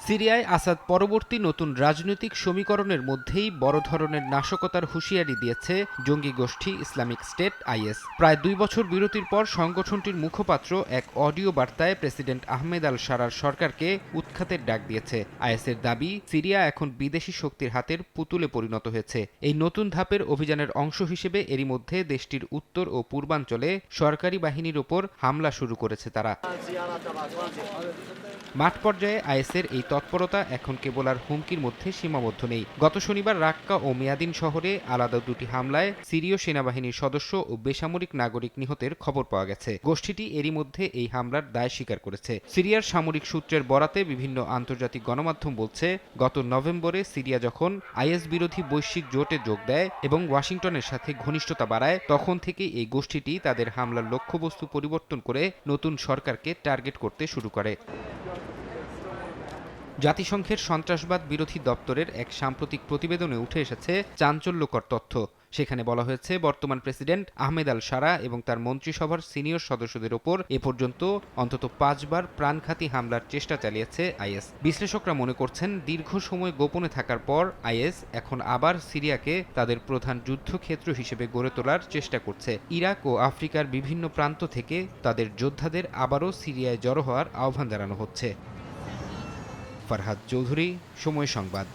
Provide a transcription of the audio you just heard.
সিরিয়ায় আসাদ পরবর্তী নতুন রাজনৈতিক সমীকরণের মধ্যেই বড় ধরনের নাশকতার হুঁশিয়ারি দিয়েছে জঙ্গি গোষ্ঠী ইসলামিক স্টেট আইএস। প্রায় 2 বছর বিরতির পর সংগঠনটির মুখপাত্র এক অডিও বার্তায় প্রেসিডেন্ট আহমেদ আল শারার সরকারকে উৎখাতের ডাক দিয়েছে। আইএসের দাবি, সিরিয়া এখন বিদেশি শক্তির হাতের পুতুলে পরিণত হয়েছে। এই নতুন ধাপের অভিযানের অংশ হিসেবে এরই মধ্যে দেশটির উত্তর ও পূর্বাঞ্চলে সরকারি বাহিনীর ওপর হামলা শুরু করেছে তারা। মাঠ পর্যায়ে আইএসের এই তৎপরতা এখন কেবল আর হুমকির মধ্যে সীমাবদ্ধ নেই। গত শনিবার রাক্কা ও মিয়াদিন শহরে আলাদা দুটি হামলায় সিরীয় সেনাবাহিনীর সদস্য ও বেসামরিক নাগরিক নিহতের খবর পাওয়া গেছে। গোষ্ঠীটি এরই মধ্যে এই হামলার দায় স্বীকার করেছে। সিরিয়ার সামরিক সূত্রের বরাতে বিভিন্ন আন্তর্জাতিক গণমাধ্যম বলছে, গত নভেম্বরে সিরিয়া যখন আইএস বিরোধী বৈশ্বিক জোটে যোগ দেয় এবং ওয়াশিংটনের সাথে ঘনিষ্ঠতা বাড়ায়, তখন থেকে এই গোষ্ঠীটি তাদের হামলার লক্ষ্যবস্তু পরিবর্তন করে নতুন সরকারকে টার্গেট করতে শুরু করে। জাতিসংঘের সন্ত্রাসবাদ বিরোধী দপ্তরের এক সাম্প্রতিক প্রতিবেদনে উঠে এসেছে চাঞ্চল্যকর তথ্য। সেখানে বলা হয়েছে, বর্তমান প্রেসিডেন্ট আহমেদ আল শারা এবং তার মন্ত্রিসভার সিনিয়র সদস্যদের ওপর এ পর্যন্ত অন্তত 5 বার প্রাণঘাতী হামলার চেষ্টা চালিয়েছে আইএস। বিশ্লেষকরা মনে করছেন, দীর্ঘ সময় গোপনে থাকার পর আইএস এখন আবার সিরিয়াকে তাদের প্রধান যুদ্ধক্ষেত্র হিসেবে গড়ে তোলার চেষ্টা করছে। ইরাক ও আফ্রিকার বিভিন্ন প্রান্ত থেকে তাদের যোদ্ধাদের আবারও সিরিয়ায় জড়ো হওয়ার আহ্বান জানানো হচ্ছে। ফরহাদ চৌধুরী, সময় সংবাদ।